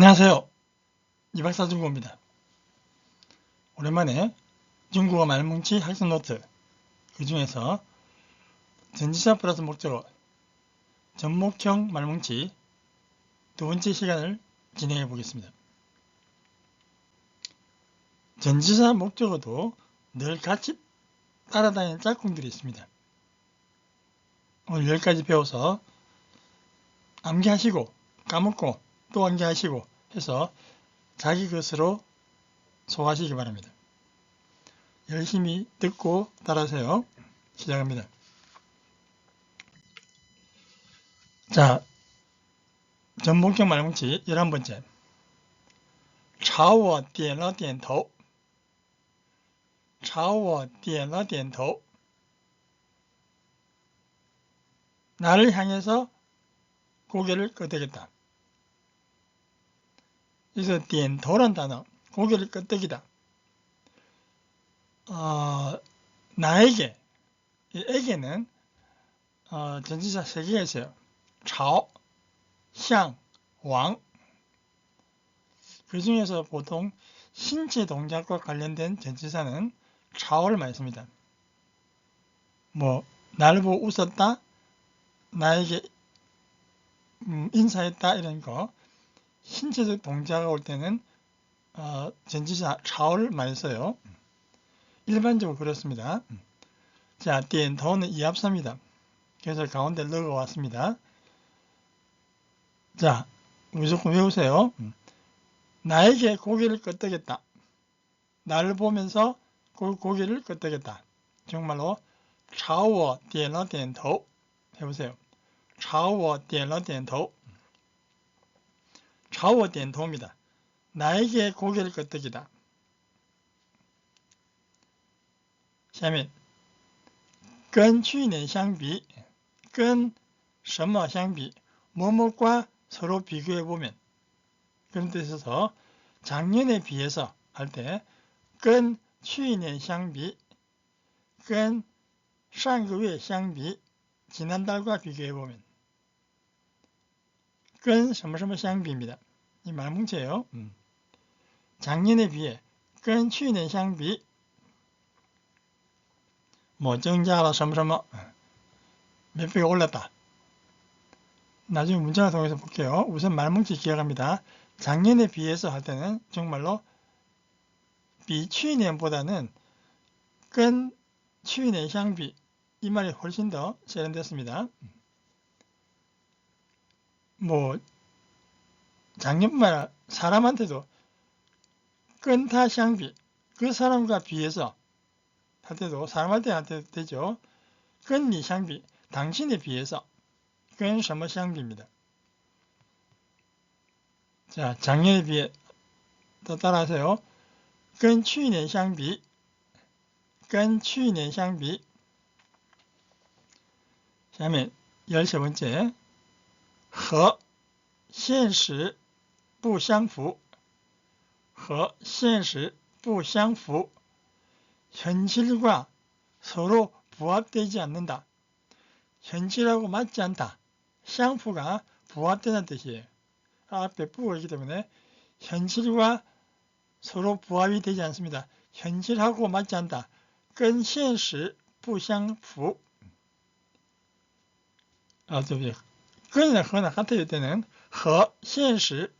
안녕하세요. 이박사 중국어입니다. 오랜만에 중국어 말뭉치 학습 노트, 그 중에서 전치사 플러스 목적어, 접목형 말뭉치 두 번째 시간을 진행해 보겠습니다. 전치사 목적어도 늘 같이 따라다니는 짝꿍들이 있습니다. 오늘 여기까지 배워서 암기하시고 까먹고 또 암기하시고 해서 자기 것으로 소화하시기 바랍니다. 열심히 듣고 따라하세요. 시작합니다. 자, 접목형 말뭉치 11번째. 朝我点了点头. 朝我点了点头. 나를 향해서 고개를 끄덕였다. 여기서 点头란 단어, 고개를 끄덕이다. 나에게, 에게는 전치사 3개가 있어요. 朝, 向, 往. 그 중에서 보통 신체 동작과 관련된 전치사는 朝를 많이 씁니다. 나를 보고 웃었다, 나에게 인사했다 이런 거, 신체적 동작가 올 때는 전치사 朝를 많이 써요. 일반적으로 그렇습니다. 자, 点头는 이합사입니다. 그래서 가운데 러가 왔습니다. 자, 무조건 외우세요. 나에게 고개를 끄덕였다. 나를 보면서 고개를 끄덕였다. 정말로 朝我点了点头 해보세요. 朝我点了点头. 朝我点头입니다. 나에게 고개를 끄덕이다. 下面跟去年相比, 跟什么相比, 뭐뭐과 서로 비교해보면, 그런 뜻에서 작년에 비해서 할 때, 跟去年相比, 跟上个月相比, 지난달과 비교해보면, 跟什么什么相比입니다. 이 말뭉치예요. 작년에 비해, 跟去年相比, 增加了什么什么, 몇 배가 올랐다. 나중에 문장을 통해서 볼게요. 우선 말뭉치 기억합니다. 작년에 비해서 할 때는 정말로 比去年보다는 跟去年相比, 이 말이 훨씬 더 세련됐습니다. 작년뿐만 아니라 사람한테도 跟他相比, 그 사람과 비해서 할 때도 사람한테 할 때도 되죠. 跟你相比, 당신에 비해서, 跟什么相比입니다. 자, 작년에 비해 또 따라하세요. 跟去年相比, 跟去年相比. 下面 13번째, 和现实不相符. 和现实不相符. 현실과 서로 부합되지 않는다. 현실하고 맞지 않다. 相符가 부합되는 뜻이에요. 앞에 부가 있기 때문에 현실과 서로 부합이 되지 않습니다. 현실하고 맞지 않다. 跟现实不相符. 근이나 허나 같을 때는 和现实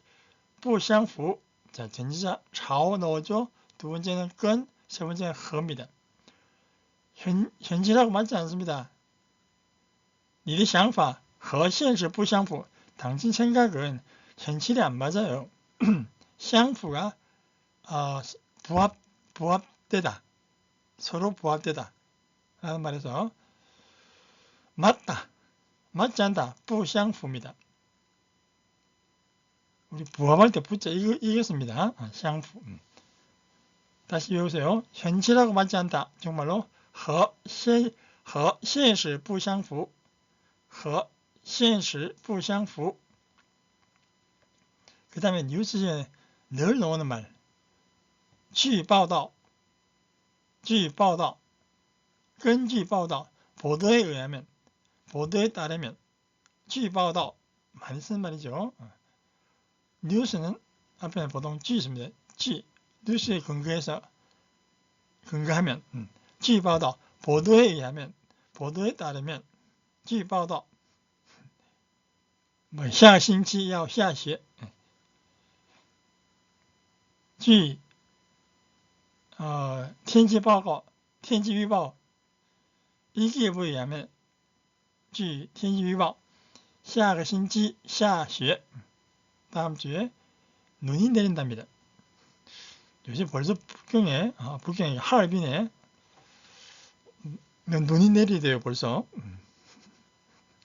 不相符. 자, 전치사 朝 넣어줘. 두 번째는 跟, 세 번째는 和입니다. 현실하고 맞지 않습니다. 你的想法和现实不相符. 당신 생각은 현실에 안 맞아요. 相符가 부합되다. 서로 부합되다. 라는 말에서 맞다. 맞지 않다. 不相符입니다. 우리 부합할 때 붙자 이겼습니다. 相符. 다시 외우세요. 현실하고 맞지 않다. 정말로 和现实不相符. 和现实不相符. 그 다음에 뉴스에 늘 나오는 말. 据报道. 据报道. 根据报道. 보도에 의하면. 보도에 따르면. 据报道. 많이 쓰는 말이죠. 뉴스는 앞에는 보통 쥐 있습니다. 쥐, 뉴스에 근거하면, 据报道, 보도에 의하면, 보도에 따르면, 据报道, 下星期要下雪，据天气报告、天气预报 일기예보에 의하면 据天气预报 下个星期下雪 다음 주에 눈이 내린답니다. 요새 벌써 북경에 하얼빈에 눈이 내리대요. 벌써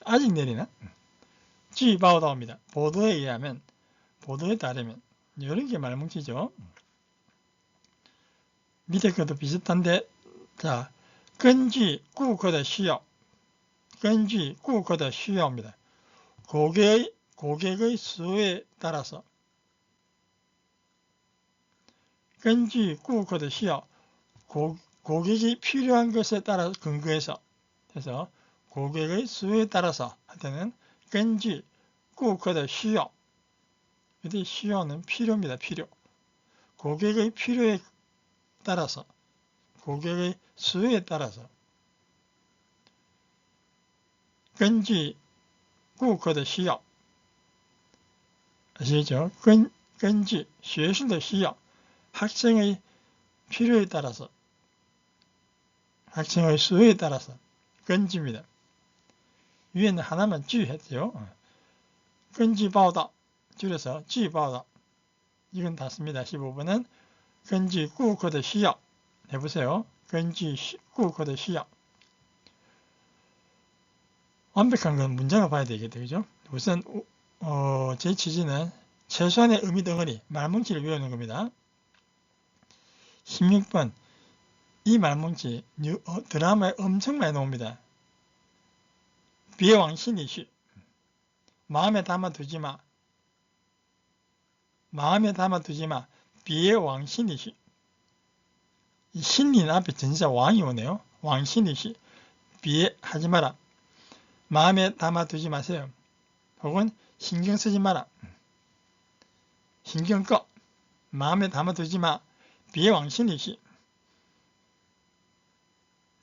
아직 내리나? 据报道입니다. 보도에 의하면, 보도에 따르면 이런 게 말뭉치죠. 밑에 것도 비슷한데, 자, 根据顾客的需要, 根据顾客的需要입니다. 고객의 수요에 따라서, 根据顾客的需要, 고객이 필요한 것에 따라 근거해서, 그래서 고객의 수요에 따라서 할 때는 根据顾客的需要, 이때 需要는 필요입니다. 필요. 고객의 필요에 따라서, 고객의 수요에 따라서 根据顾客的需要 아시죠? 根据学生的需要 학생의 필요에 따라서, 학생의 수요에 따라서 根据입니다. 위에는 하나만 据 했죠. 根据报道 줄여서 据报道 이건 다 씁니다. 15번은 根据顾客的需要 해보세요. 根据顾客的需要 완벽한 건 문장을 봐야 되겠죠. 그죠? 우선 제 취지는 최소한의 의미 덩어리, 말뭉치를 외우는 겁니다. 16번 이 말뭉치 드라마에 엄청 많이 나옵니다. 别往心里去 마음에 담아두지 마. 마음에 담아두지 마. 别往心里去 이心리는 앞에 전치사 왕이 오네요. 往心里去 别하지 마라. 마음에 담아두지 마세요. 혹은 신경 쓰지 마라. 신경 꺼. 마음에 담아두지 마. 别往心里去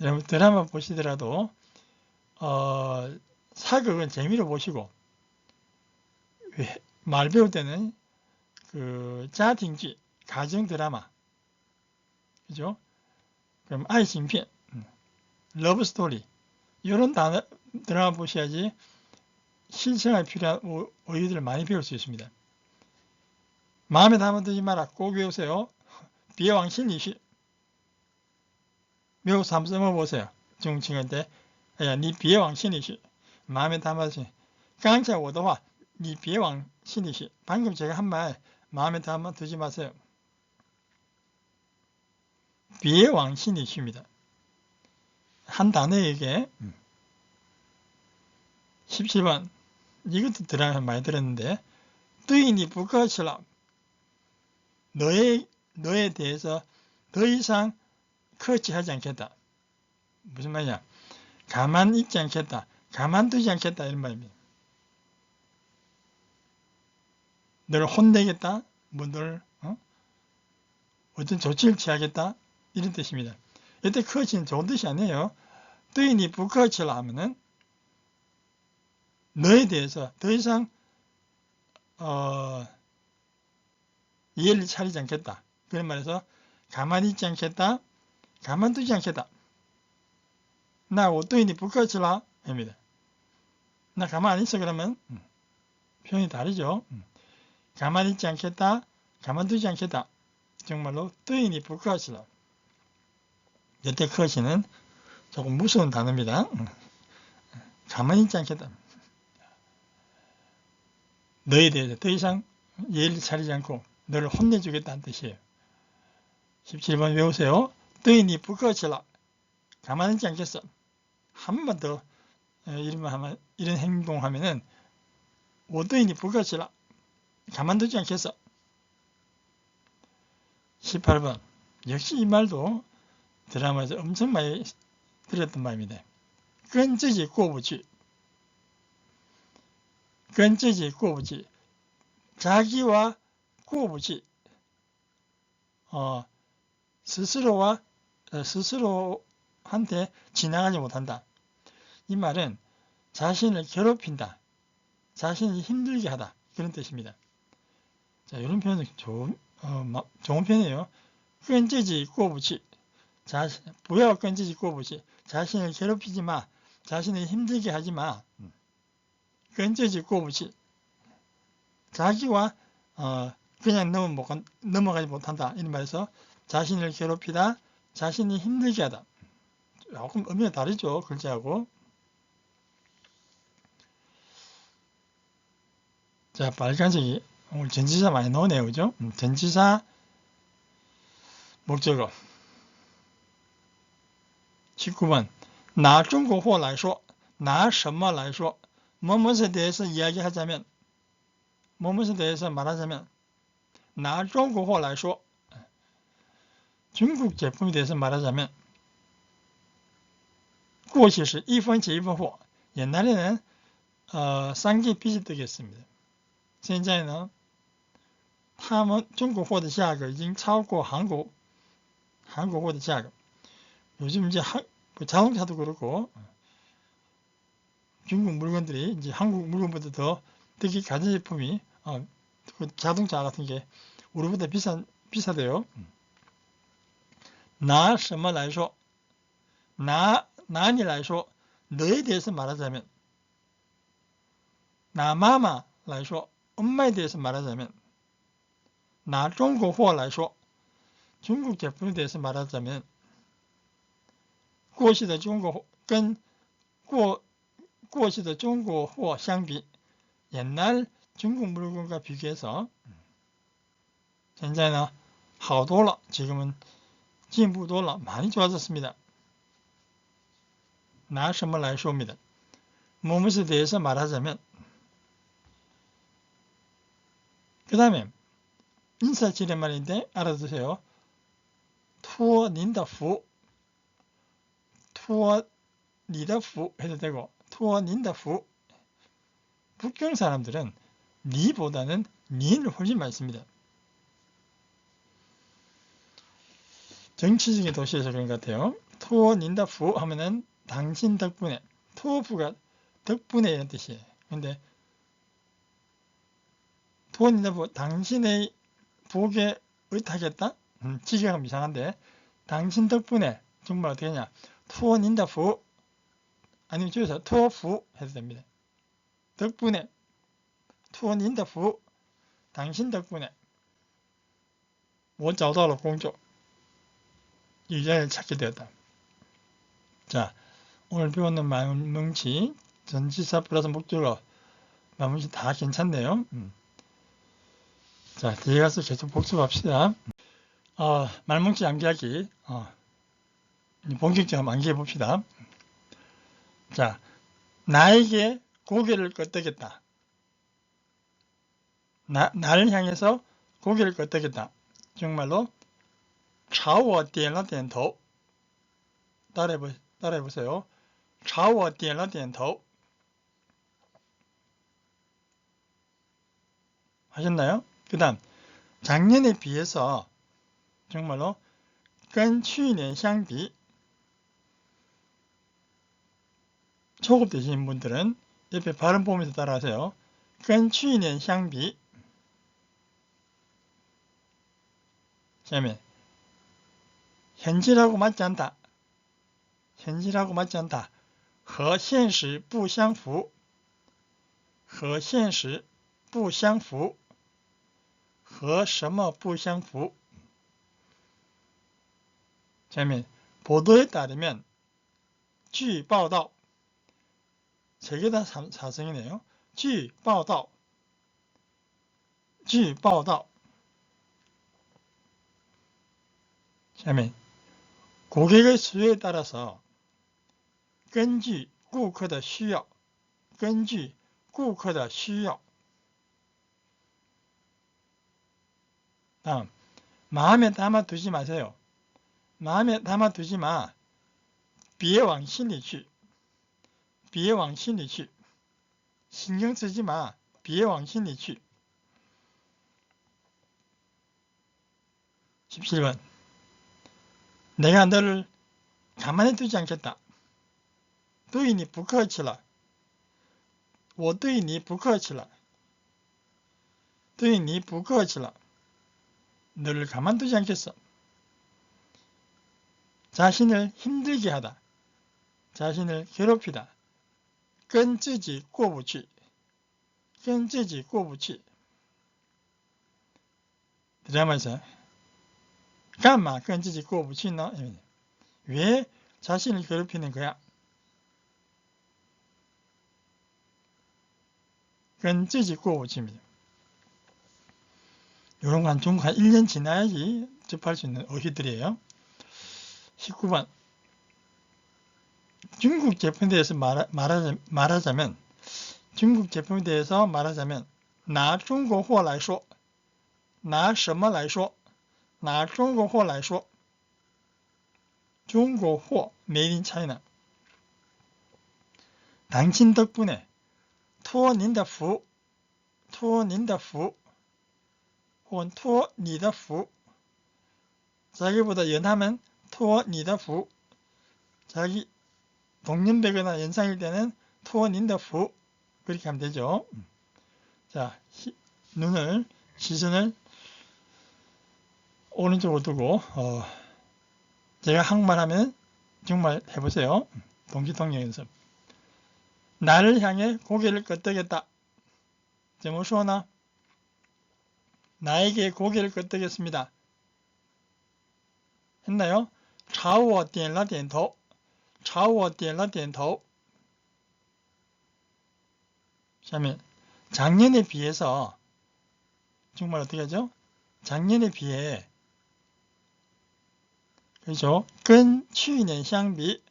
여러분 드라마 보시더라도 사극은 재미로 보시고 말 배울 때는 그家庭剧, 가정 드라마, 그죠? 그럼 爱情片, 러브 스토리 이런 드라마 보셔야지 실생활에 필요한 어휘들을 많이 배울 수 있습니다. 마음에 담아두지 마라. 꼭 외우세요. 别往心里去 외워서 한번 써보세요. 중국친구한테 야, 你别往心里去 마음에 담아두지. 刚才我的话你别往心里去 방금 제가 한 말 마음에 담아두지 마세요. 别往心里去입니다. 한 단어에게 17번 이것도 드라마 많이 들었는데 对你不客气了 너에 대해서 더 이상 커치하지 않겠다. 무슨 말이냐? 가만히 있지 않겠다. 가만두지 않겠다. 이런 말입니다. 너를 혼내겠다. 너를 어떤 조치를 취하겠다. 이런 뜻입니다. 이때 커치는 좋은 뜻이 아니에요. 对你不客气了 하면은 너에 대해서 더 이상 이해를 차리지 않겠다. 그런 말에서 가만히 있지 않겠다. 가만두지 않겠다. 나 我对你不客气了 입니다. 나 가만히 있어 그러면 표현이 다르죠. 가만히 있지 않겠다. 가만두지 않겠다. 정말로 对你不客气了 이때 客气는 조금 무서운 단어입니다. 가만히 있지 않겠다. 너에 대해서 더 이상 예의를 차리지 않고 너를 혼내주겠다는 뜻이에요. 17번 외우세요. 对你不客气了 가만히 있지 않겠어. 한 번만 더 이런 행동하면은 我对你不客气了 가만두지 않겠어. 18번 역시 이 말도 드라마에서 엄청 많이 들었던 말입니다. 跟自己过不去 跟自己过不去 자기와 过不去. 스스로한테 지나가지 못한다. 이 말은 자신을 괴롭힌다. 자신이 힘들게 하다. 그런 뜻입니다. 자, 이런 표현은 좋은 표현이에요. 跟自己过不去.不要跟自己过不去. 자신을 괴롭히지 마. 자신을 힘들게 하지 마. 跟自己过不去. 자기와 그냥 넘어가지 못한다. 이런 말에서 자신을 괴롭히다. 자신이 힘들게 하다. 조금 의미가 다르죠. 글자하고. 자, 빨간색이 오늘 전치사 많이 나오네요. 그죠? 전치사 목적어. 19번. 拿中国货来说, 拿什么来说, 무엇에 대해서 이야기하자면, 무엇에 대해서 말하자면, 拿中国货来说, 중국 제품에 대해서 말하자면, 过去是一分钱一分货. 옛날에는 싼게 빚이 되겠습니다. 现在呢他们中国货的价格已经超过韩国货的价格. 요즘 이제 자동차도 그렇고 중국 물건들이 이제 한국 물건보다 더 특히 가전제품이 자동차 같은 게 우리보다 비싸대요. 拿什么来说, 拿你来说, 너에 대해서 말하자면, 拿妈妈来说, 엄마에 대해서 말하자면, 拿中国货来说, 중국 제품에 대해서 말하자면, 过去的中国跟过去的中国货相比, 옛날 중국 물건과 비교해서现在呢好多了. 지금은 进步多了. 많이 좋아졌습니다. 拿什么来说입니다. 무엇에 대해서 말하자면. 그 다음에 인사치레말인데 알아두세요. 托您的福, 托你的福 해도 되고 托您的福. 북경 사람들은 니보다는 니를 훨씬 많이 씁니다. 정치적인 도시에서 그런 것 같아요. 托您的福 하면은 당신 덕분에, 토부가 덕분에 이런 뜻이에요. 근데 托您的福, 당신의 복에 의탁했다? 지경은 이상한데, 당신 덕분에 정말 어떻게 하냐? 托您的福, 아니면 줄여서 托福 해도 됩니다. 덕분에, 托您的福, 당신 덕분에 我找到了工作, 일자리를 찾게 되었다. 자, 오늘 배우는 말뭉치, 전치사 플러스 목적어, 말뭉치 다 괜찮네요. 자, 뒤에 가서 계속 복습합시다. 말뭉치 암기하기, 본격적으로 암기해 봅시다. 자, 나에게 고개를 끄덕였다. 나를 향해서 고개를 끄덕였다. 정말로 朝我点了点头. 따라해보세요. 朝我点了点头. 하셨나요? 그 다음 작년에 비해서 정말로 跟去年相比. 초급 되시는 분들은 옆에 발음 보면서 따라하세요. 跟去年相比. 다음에 현실하고 맞지 않다. 현실하고 맞지 않다. 和现实不相符. 和现实不相符. 和什么不相符? 다음에 보도에 따르면, 据报道. 3개 다 사성이네요. 据报道. 据报道. 다음에 고객의 수요에 따라서 根据顾客的需要. 根据顾客的需要. 다음 마음에 담아두지 마세요. 마음에 담아두지 마. 别往心里去. 别往心里去. 신경 쓰지 마. 别往心里去. 17번. 내가 너를 가만히 두지 않겠다. 对你不客气了。我对你不客气了。对你不客气了. 너를 가만두지 않겠어. 자신을 힘들게 하다. 자신을 괴롭히다. 跟自己过不去. 跟自己过不去. 드라마에서 干嘛跟自己过不去呢? 왜 자신을 괴롭히는 거야? 跟自己过不去입니다. 이런 건 중국 한 1년 지나야지 접할 수 있는 어휘들이에요. 19번. 중국 제품에 대해서 말하자면 중국 제품에 대해서 말하자면 拿中国货来说拿什么来说拿中国货来说中国货 made in China. 당신 덕분에 托您的福托您的福 혹은 托你的福 자기보다 연하면 托你的福 자기 동년배거나 연상일 때는 托您的福 그렇게 하면 되죠. 자, 눈을 시선을 오른쪽으로 두고 제가 한국말하면 정말 해보세요. 동시통역 연습. 나를 향해 고개를 끄덕였다. 怎么说呢? 나에게 고개를 끄덕였습니다. 했나요? 朝我点了点头. 朝我点了点头.下面 작년에 비해서 정말 어떻게 하죠? 작년에 비해 그렇죠? 跟去年相比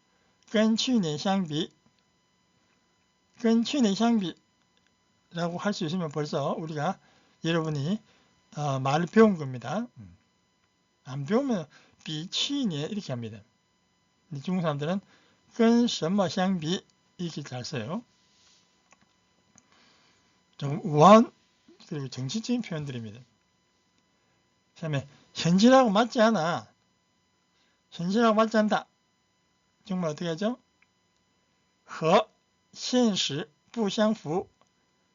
跟去年相比跟去年相比라고 할 수 있으면 벌써 우리가 여러분이 말을 배운 겁니다. 안 배우면 比去年 이렇게 합니다. 중국 사람들은 跟什么相比 이렇게 잘 써요. 좀 우아한 그리고 정치적인 표현들입니다. 다음에 현실하고 맞지 않아. 현실하고 맞지 않다. 정말 어떻게 하죠? 和现实不相符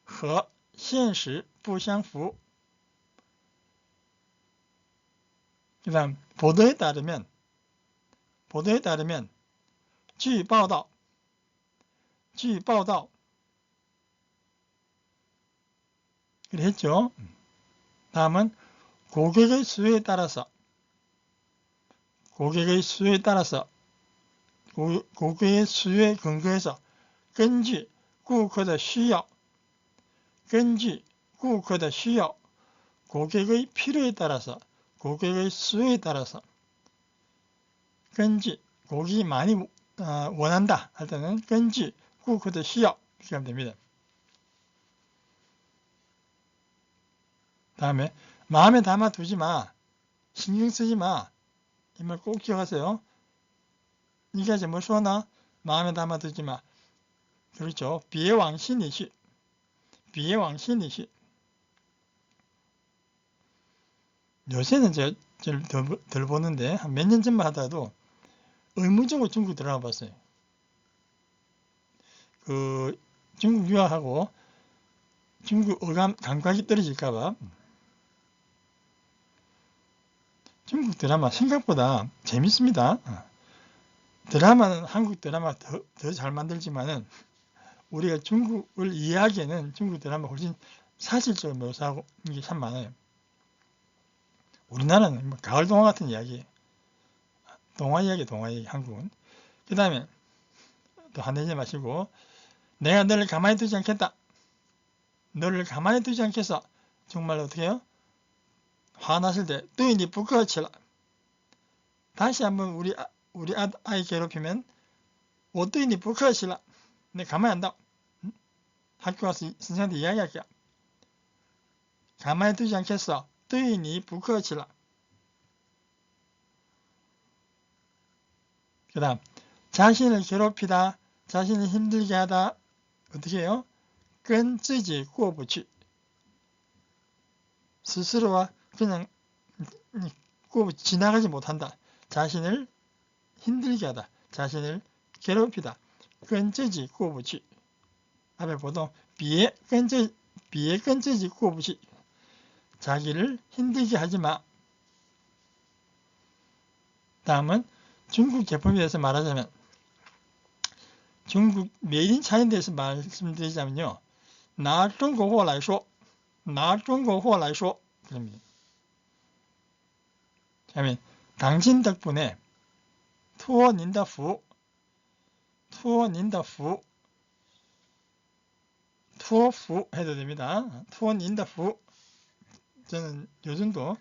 和现实不相符. 그 다음 보도에 따르면 据报道 그래 했죠. 다음은 고객의 수요에 따라서 고객의 수요에 근거해서 根据顾客的需要 고객의 필요에 따라서 고객의 수요에 따라서 根据 고객이 많이 원한다 할 때는 根据顾客的需要 이렇게 하면 됩니다. 다음에 마음에 담아두지 마, 신경 쓰지 마. 이 말 꼭 기억하세요. 이게怎么说呢? 마음에 담아두지 마. 그렇죠. 别往心里去. 요새는 제가 덜 보는데 한 몇 년 전만 하더라도 의무적으로 중국 들어가 봤어요. 그 중국 유학하고 중국 어감 감각이 떨어질까봐. 중국 드라마 생각보다 재밌습니다. 드라마는 한국 드라마 더 잘 만들지만은 우리가 중국을 이해하기에는 중국 드라마 훨씬 사실적으로 묘사하고 이게 참 많아요. 우리나라는 가을 동화 같은 이야기, 동화 이야기, 한국은. 그 다음에 또 화내지 마시고 내가 너를 가만히 두지 않겠다. 너를 가만히 두지 않겠어. 정말 어떻게 해요? 화났을 때 对你不客气了. 다시 한번 우리 아이 괴롭히면 我对你不客气了. 내가 가만히 안 둬. 학교 가서 선생님한테 이야기할게요. 가만히 두지 않겠어. 对你不客气了. 그 다음 자신을 괴롭히다, 자신을 힘들게 하다. 어떻게 해요? 跟自己过不去. 스스로와 그냥 지나가지 못한다. 자신을 힘들게 하다. 자신을 괴롭히다. 跟自己过不去. 앞에 보통 别跟自己过不去. 자기를 힘들게 하지 마. 다음은 중국 제품에 대해서 말하자면 중국 메이드인차인에 대해서 말씀드리자면요. 拿中国货来说 그럽니다. 다음에 당신 덕분에 托您的福 托福 해도 됩니다. 托您的福 저는 요즘도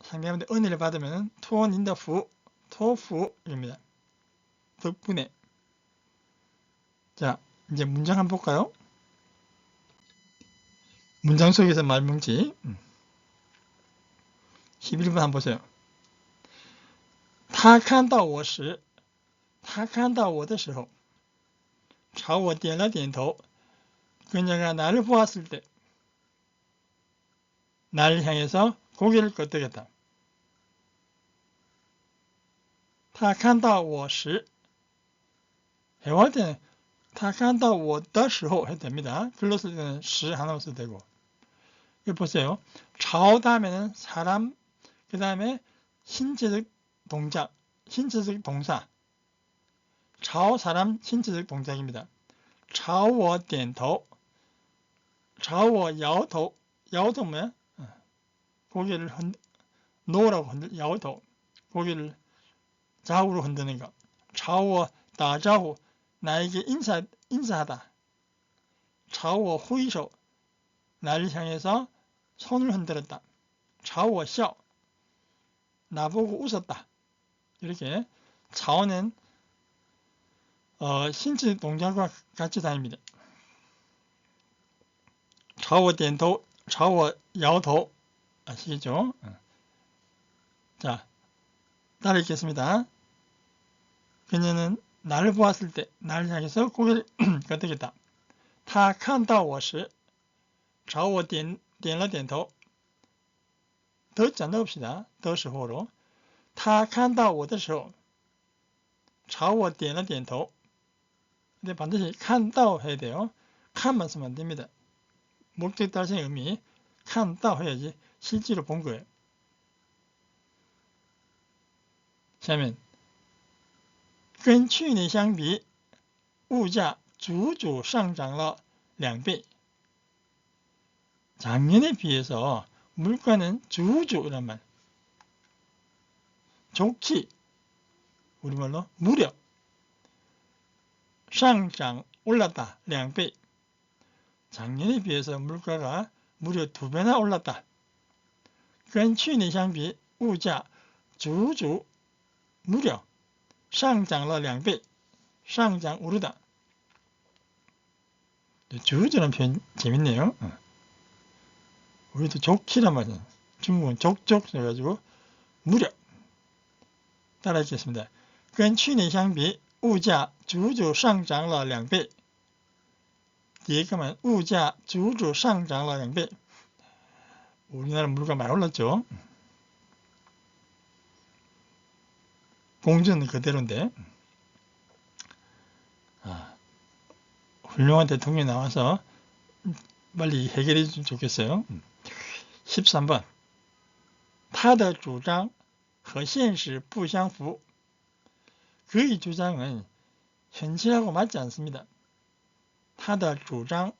상대방한테 은혜를 받으면 托您的福 托福입니다. 덕분에. 자, 이제 문장 한번 볼까요? 문장 속에서 말뭉치 11번 한번 보세요. 他看到我时他看到我的时候朝我点了点头. 그녀가 나를 보았을 때 나를 향해서 고개를 끄덕였다. 他看到我时 해할 때는 他看到我的时候해도 됩니다. 글로 쓸 때는 시 하나로 써도 되고. 여기 보세요. 朝 다음에는 사람, 그 다음에 신체적 동작, 신체적 동사. 朝 사람 신체적 동작입니다. 朝我点头, 朝我摇头, 摇头뭐야? 고개를 놓으라고摇头, 고개를 좌우로 흔드는 거. 朝我打招呼, 나에게 인사하다. 朝我挥手, 나를 향해서 손을 흔들었다. 朝我笑, 나보고 웃었다. 이렇게 朝는 신체 동작과 같이 다닙니다. 朝我点头, 朝我摇头. 아시겠죠? 자, 따라 읽겠습니다. 그녀는 나를 보았을 때 나를 향해서 고개를 끄덕였다. 他看到我时朝我点了点头. 더 자 넣읍시다. 더时候로. 他看到我的时候朝我点了点头. 근데 반드시 看到 해야 돼요. 看만 쓰면 안 됩니다. 목적 달성의 의미 看到 해야지 실제로 본 거예요. 下面跟去年相比物价足足上涨了 2배. 작년에 비해서 물가는 주주란 말. 좋지. 우리말로 무려. 上涨 올랐다. 2배. 작년에 비해서 물가가 무려 2배나 올랐다. 跟去年相比物价足足 무려 上涨了 2배. 上涨 오르다. 주주라는 표현 재밌네요. 우리도 좋기란 말이에요. 중국은 족족 해가지고 무려. 따라 읽겠습니다. 跟去年相比物价足足上涨了 2배. 뒤에 가면 物价足足上涨了 2배. 우리나라 물가 많이 올랐죠. 공주는 그대로인데. 훌륭한 대통령이 나와서 빨리 해결해 주면 좋겠어요. 13번 他的主张和现实不相符. 그의 주장은 현실하고 맞지 않습니다. 他的主张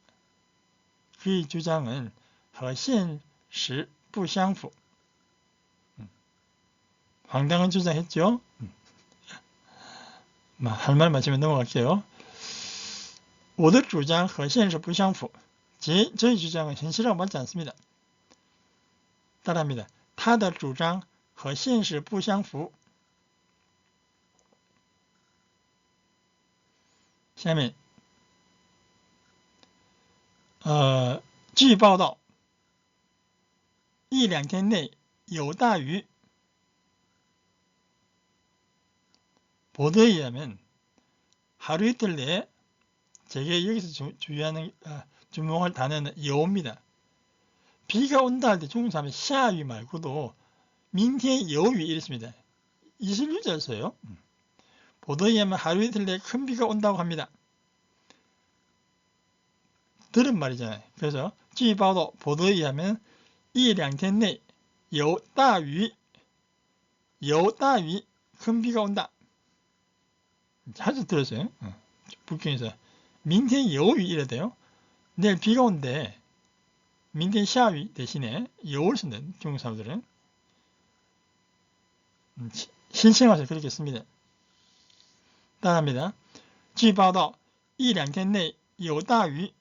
그의 주장은 和现实不相符. 황당한 주장했죠? 할 말 마치면 넘어갈게요. 我的主张和现实不相符. 저의 주장은 현실하고 맞지 않습니다. 따라합니다. 他的主张和现实不相符. 下面据报道一两天内有大雨. 보도에 의하면 하루 이틀 내에 제가 여기서 주목할 단어는 여옵니다. 비가 온다 할 때 중국 사람이 下雨 말고도 明天有雨 이랬습니다. 이슬유자를 써요. 보도에 의하면 하루 이틀 내에 큰 비가 온다고 합니다. 들은 말이잖아요. 그래서 据报道 보도에 의하면 一两天内有大雨큰 비가 온다. 자주 들었어요. 북경에서 明天有雨 이래 돼요. 내일 비가 온대. 明天下雨 대신에 有를 쓴다. 중국 사람들은. 신생아서 그렇게 씁니다. 따라합니다. 据报道一两天内有大雨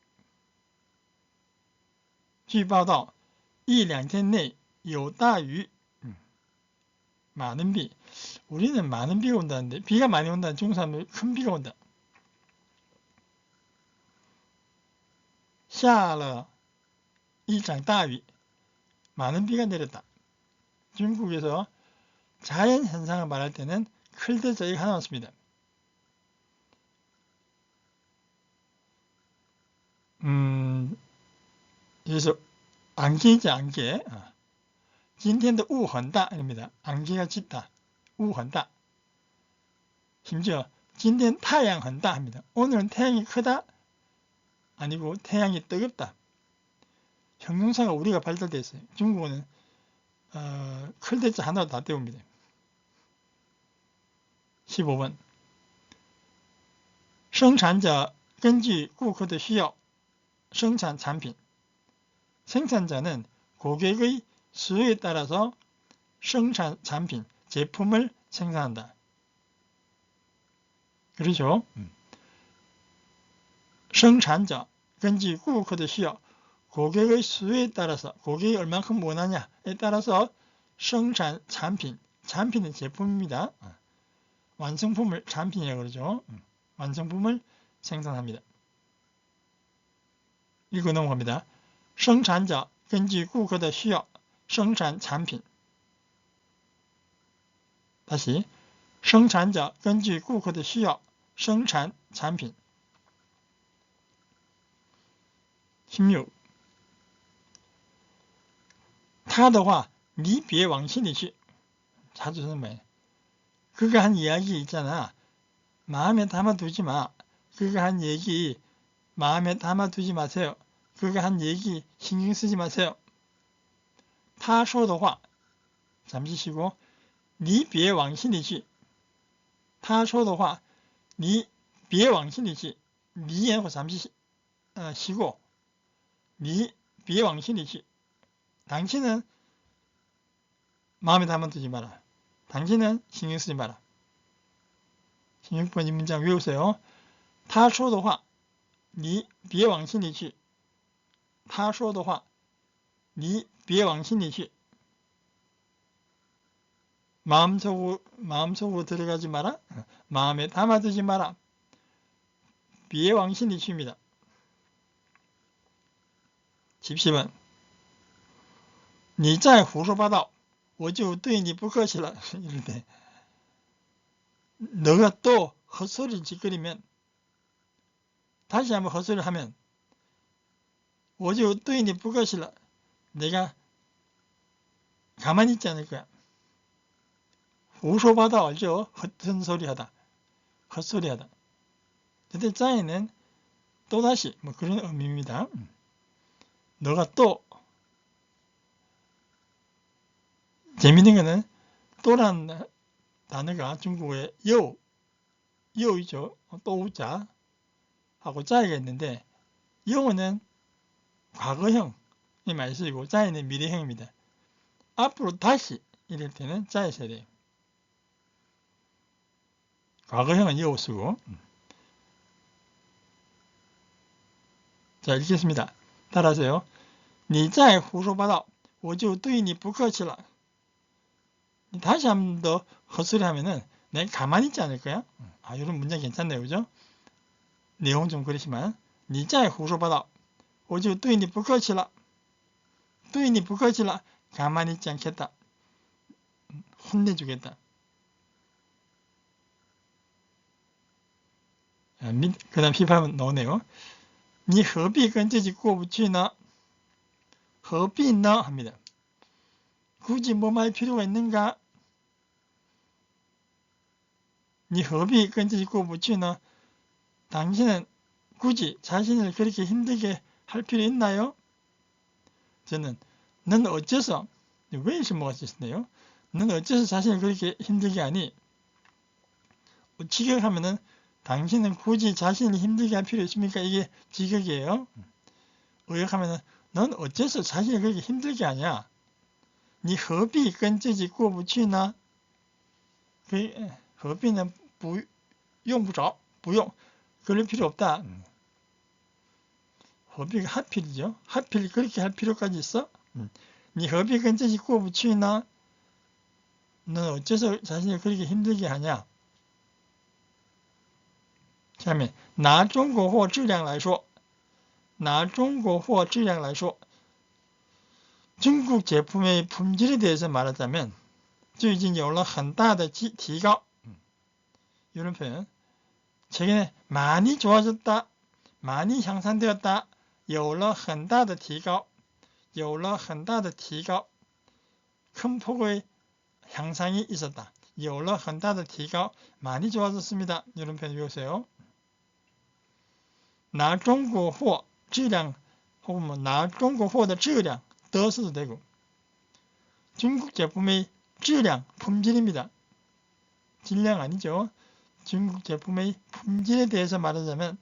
据报道一两天内有大雨 많은 비. 우리는 많은 비가 온다는데 비가 많이 온다는 중국 사람들 큰 비가 온다. 下了一场大雨 많은 비가 내렸다. 중국에서 자연현상을 말할 때는 클대자가 하나 왔습니다. 그래서 안개이죠, 안개. 今天的雾很大 입니다. 안개가 짙다. 雾很大. 심지어 今天太阳很大 합니다. 오늘은 태양이 크다? 아니고 태양이 뜨겁다. 형용사가 우리가 발달되어 있어요. 중국어는 클대자 하나로 다 떼웁니다. 15번 生产者根据顾客的需要生产产品 생산자는 고객의 수요에 따라서 생산产品, 제품을 생산한다. 그렇죠? 生产者根据顾客的需要 고객의 수요에 따라서 고객이 얼만큼 원하냐에 따라서 생산产品,产品은 제품입니다. 완성품을产品이라고 그러죠. 완성품을 생산합니다. 읽고 넘어갑니다. 生产者根据顾客的需要生产产品 다시 生产者根据顾客的需要生产产品 16. 他的话你别往心里去 자주 쓰는 말이에요. 그가 한 이야기 있잖아. 마음에 담아두지 마. 그가 한 얘기 마음에 담아두지 마세요. 그가 한 얘기 신경 쓰지 마세요. 他说的话 잠시 쉬고 你别往心里去. 他说的话你别往心里去. 你에 잠시 쉬고 你别往心里去. 당신은 마음에 담아두지 마라. 당신은 신경 쓰지 마라. 16번 이 문장 외우세요. 他说的话你别往心里去. 他说的话你别往心里去. 마음속으로 들어가지 마라. 마음에 담아두지 마라. 别往心里去입니다. 17번 你再胡说八道我就对你不客气了. 이럴 때 너가 또 헛소리를 짓거리면 다시 한번 헛소리를 하면 我就对你不客气了. 내가 가만히 있지 않을 거야. 胡说八道 알죠? 헛소리하다. 헛소리하다. 근데 짜에는 또다시 뭐 그런 의미입니다. 너가 또 재밌는 거는 또란 단어가 중국어에 여이죠. 또 우자 하고 짜이가 있는데 여는 과거형이 많이 쓰이고 짜이는 미래형입니다. 앞으로 다시 이럴 때는 짜이 써야 돼요. 과거형은 여 쓰고. 자, 읽겠습니다. 따라하세요. 你再胡说八道我就对你不客气了. 다시 한 번 더 헛소리 하면은 내가 가만히 있지 않을 거야. 이런 문장 괜찮네요. 그죠? 내용 좀 그렇지만 你再胡说八道我就对你不客气了. 对你不客气了. 가만히 있지 않겠다. 혼내주겠다. 그 다음 18번 나오네요. 你何必跟自己过不去呢? 何必呢? 합니다. 굳이 뭐 말 필요가 있는가? 你何必跟自己过不去呢? 당신은 굳이 자신을 그렇게 힘들게 할 필요 있나요? 저는 넌 어째서, 왜 뭐가 있었네요? 넌 어째서 자신을 그렇게 힘들게 하니? 직역하면은 당신은 굳이 자신을 힘들게 할 필요 있습니까? 이게 직역이에요. 의역하면은 넌 어째서 자신을 그렇게 힘들게 하냐? 你何必跟自己过不去呢?何必呢? 用不着, 不用. 그럴 필요 없다. 何必 하필이죠. 하필 그렇게 할 필요까지 있어? 你何必跟自己过不去呢? 넌 어째서 자신을 그렇게 힘들게 하냐?下面拿中国货质量来说, 拿中国货质量来说, 중국 제품의 품질에 대해서 말하자면 最近有了很大的提高. 이런 표현. 최근에 많이 좋아졌다, 많이 향상되었다, 有了很大的提高, 有了很大的提高, 큰 폭의 향상이 있었다. 有了很大的提高, 많이 좋아졌습니다. 이런 표현 외우세요. 拿中国货质量 혹은 뭐拿中国货的质量 더 써도 되고, 중국 제품의质量, 품질입니다. 질량 아니죠. 중국 제품의 품질에 대해서 말하자면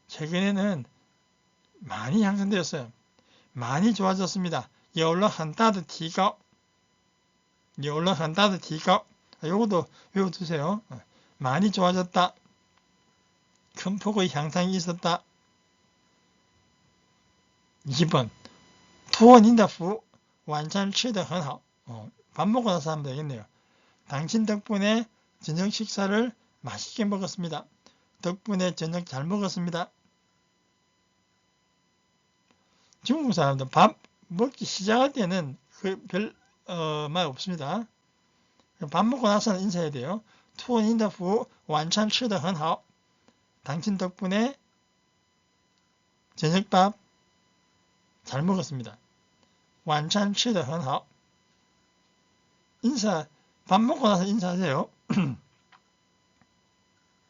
최근에는 많이 향상되었어요. 많이 좋아졌습니다. 有了很大的提高. 有了很大的提高. 요것도 외워두세요. 많이 좋아졌다. 큰 폭의 향상이 있었다. 2번. 托您的福, 晚餐吃得很好. 밥 먹고 나서 하면 되겠네요. 당신 덕분에 저녁 식사를 맛있게 먹었습니다. 덕분에 저녁 잘 먹었습니다. 중국 사람들 밥 먹기 시작할 때는 별 말 없습니다. 밥 먹고 나서는 인사해야 돼요. 托您的福, 晚餐吃得很好. 당신 덕분에 저녁밥 잘 먹었습니다. 晚餐吃得很好. 인사, 밥 먹고 나서 인사하세요.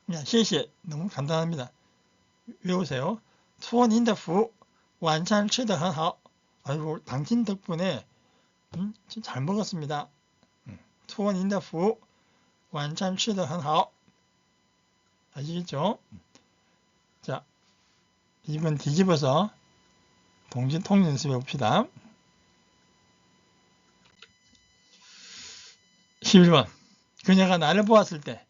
그냥 谢谢, 너무 간단합니다. 외우세요. 托您的福, 晚餐吃得很好. 아이고, 당신 덕분에 잘 먹었습니다. 托您的福, 晚餐吃得很好. 아시겠죠? 자, 2번 뒤집어서 동시 통일 연습해 봅시다. 11번. 그녀가 나를 보았을 때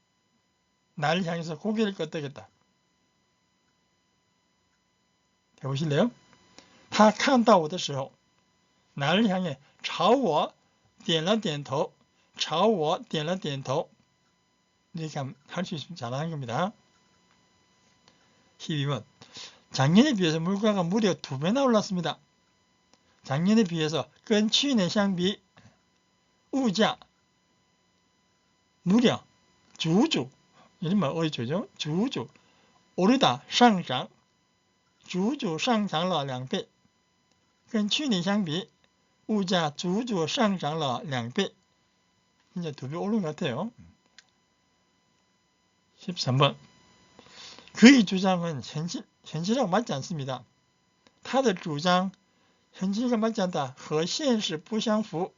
나를 향해서 고개를 끄덕였다. 해보실래요? 他看到我的时候 나를 향해 朝我点了点头, 朝我点了点头. 이렇게 할 수 있으면 잘하는 겁니다. 12번. 작년에 비해서 물가가 무려 2배나 올랐습니다. 작년에 비해서 跟去年相比物价 무려 足足 이른바 어이조죠. 足足 오르다 上涨 足足上涨了2倍. 跟去年相比物价足足上涨了2倍. 이제 2배 오른 것 같아요. 13번. 그의 주장은 현실하고 맞지 않습니다. 他的主张 현실과 맞지 않다. 和现实不相符.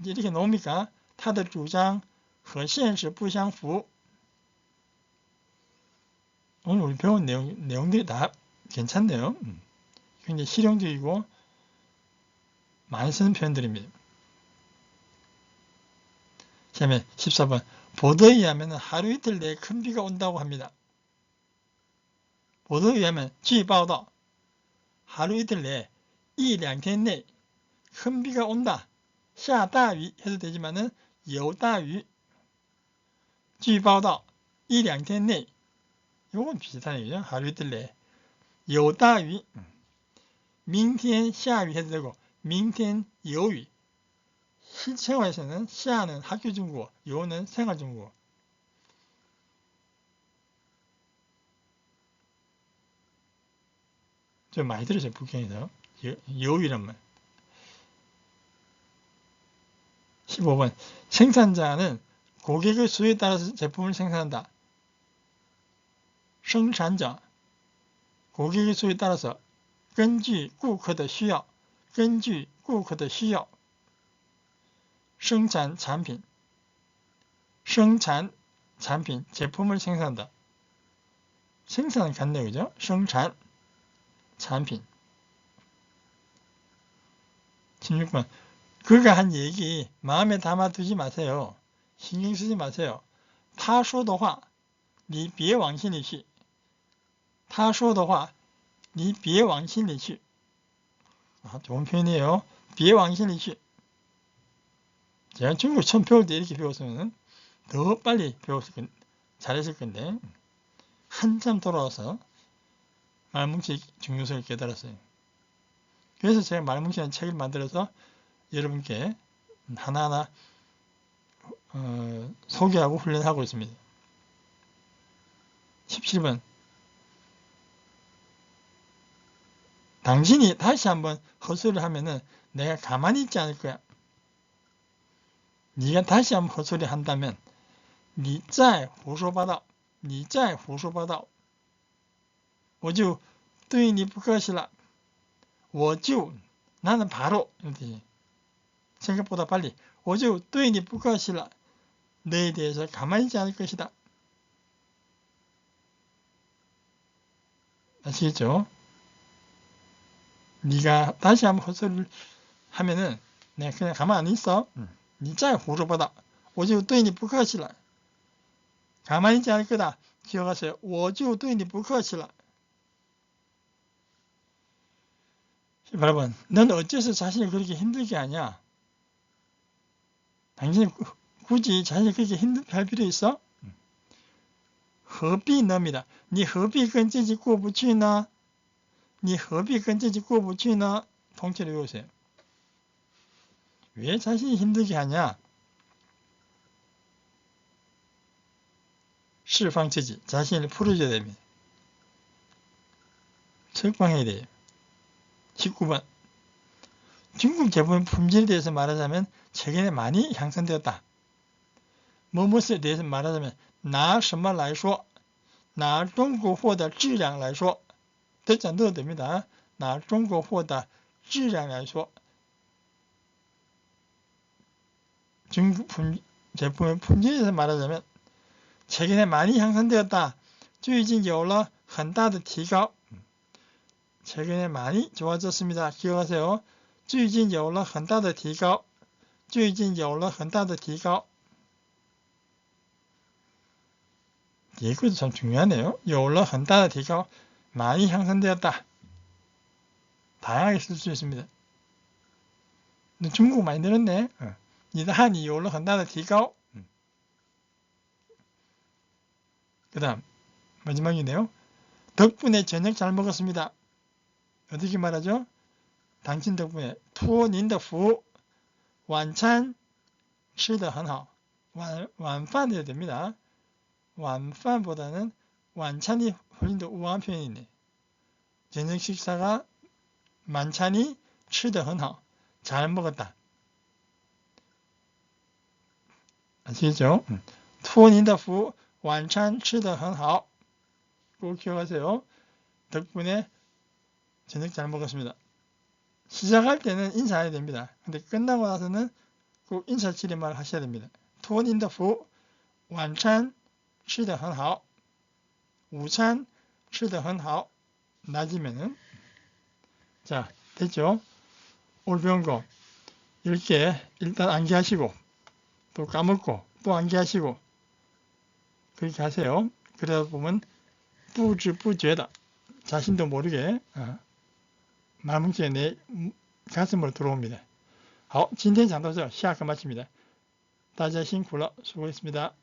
이렇게 나옵니까? 他的主张和现实不相符. 오늘 우리 배운 내용들이 다 괜찮네요. 굉장히 실용적이고 많이 쓰는 표현들입니다. 다음에 14번. 보도에 의하면 하루 이틀 내에 큰 비가 온다고 합니다. 보도에 의하면 据报道 하루 이틀 내에 1-2天内 큰 비가 온다. 下大雨 해도 되지만은 有大雨. 据报道 1-2天内 요건 비슷한 얘기죠. 하루 이틀 내에 有大雨. 明天下雨 해도 되고 明天有雨. 실생활에서는 下는 학교 중국어, 有는 생활 중국어. 좀 많이 들으세요, 북경에서. 여유란 말. 15번. 생산자는 고객의 수요에 따라서 제품을 생산한다. 生产者 고객의 수요에 따라서 根据顾客的需要根据顾客的需要生产产品生产产品 제품을 생산한다. 생산 같네요. 그죠? 生产 产品 16번. 그가 한 얘기 마음에 담아두지 마세요. 신경 쓰지 마세요. 他说的话你别往心里去他说的话你别往心里去 좋은 표현이에요. 别往心里去 제가 중국 처음 배울 때 이렇게 배웠으면 더 빨리 잘했을 건데 한참 돌아와서 말뭉치 중요성을 깨달았어요. 그래서 제가 말뭉치라는 책을 만들어서 여러분께 하나하나 소개하고 훈련하고 있습니다. 17번. 당신이 다시 한번 헛소리를 하면은 내가 가만히 있지 않을 거야. 네가 다시 한번 헛소리 한다면 你再胡说八道你再胡说八道我就对你不客气了 나는 바로 생각보다 빨리 我就对你不客气了 너에 대해서 가만히 있지 않을 것이다. 아시겠죠? 네가 다시 한번 헛소리를 하면은 내가 그냥 가만히 있어. 你再胡说八道我就对你不客气了 가만히 있지 않을 거다. 기억하세요. 我就对你不客气了 18번. 넌 어째서 자신을 그렇게 힘들게 하냐? 당신이 굳이 자신을 그렇게 힘들게 할 필요 있어? 何必呢?你何必跟自己过不去呢?你何必跟自己过不去呢? 통째로 외우세요. 왜 자신이 힘들게 하냐? 释放自己, 자신을 풀어줘야 됩니다. 책방해야 돼요. 19번. 중국 제품의 품질에 대해서 말하자면 최근에 많이 향상되었다. 뭐뭐에 대해서 말하자면 拿什么来说拿中国货的质量来说 뜻자 넣어도 됩니다. 拿中国货的质量来说 중국 제품의 품질에 대해서 말하자면 최근에 많이 향상되었다. 最近有了很大的提高 최근에 많이 좋아졌습니다. 기억하세요. 最近有了很大的提高最近有了很大的提高 이것도 참 중요하네요. 有了很大的提高 많이 향상되었다. 다양하게 쓸 수 있습니다. 근데 중국 많이 늘었네. 你的汉语有了很大的提高 그 다음 마지막이네요. 덕분에 저녁 잘 먹었습니다. 어떻게 말하죠? 당신 덕분에 托您的福晚餐吃得很好 晚饭해야 됩니다.晚饭보다는晚餐이 훨씬 더 우아한 표현이네. 저녁 식사가 만찬이 吃得很好 잘 먹었다. 아시겠죠? 托您的福晚餐吃得很好 꼭 기억하세요. 덕분에 저녁 잘 먹었습니다. 시작할 때는 인사해야 됩니다. 근데 끝나고 나서는 꼭 인사치레말 하셔야 됩니다. 托您的福晚餐吃得很好午餐吃得很好 낮이면은 자 됐죠? 오늘 배운 거 10개 일단 암기하시고 또 까먹고 또 암기하시고 그렇게 하세요. 그러다 보면 不知不觉的 자신도 모르게 말뭉치에 내 가슴으로 들어옵니다. 好，今天讲到这，下课마칩니다. 大家辛苦了，수고했습니다.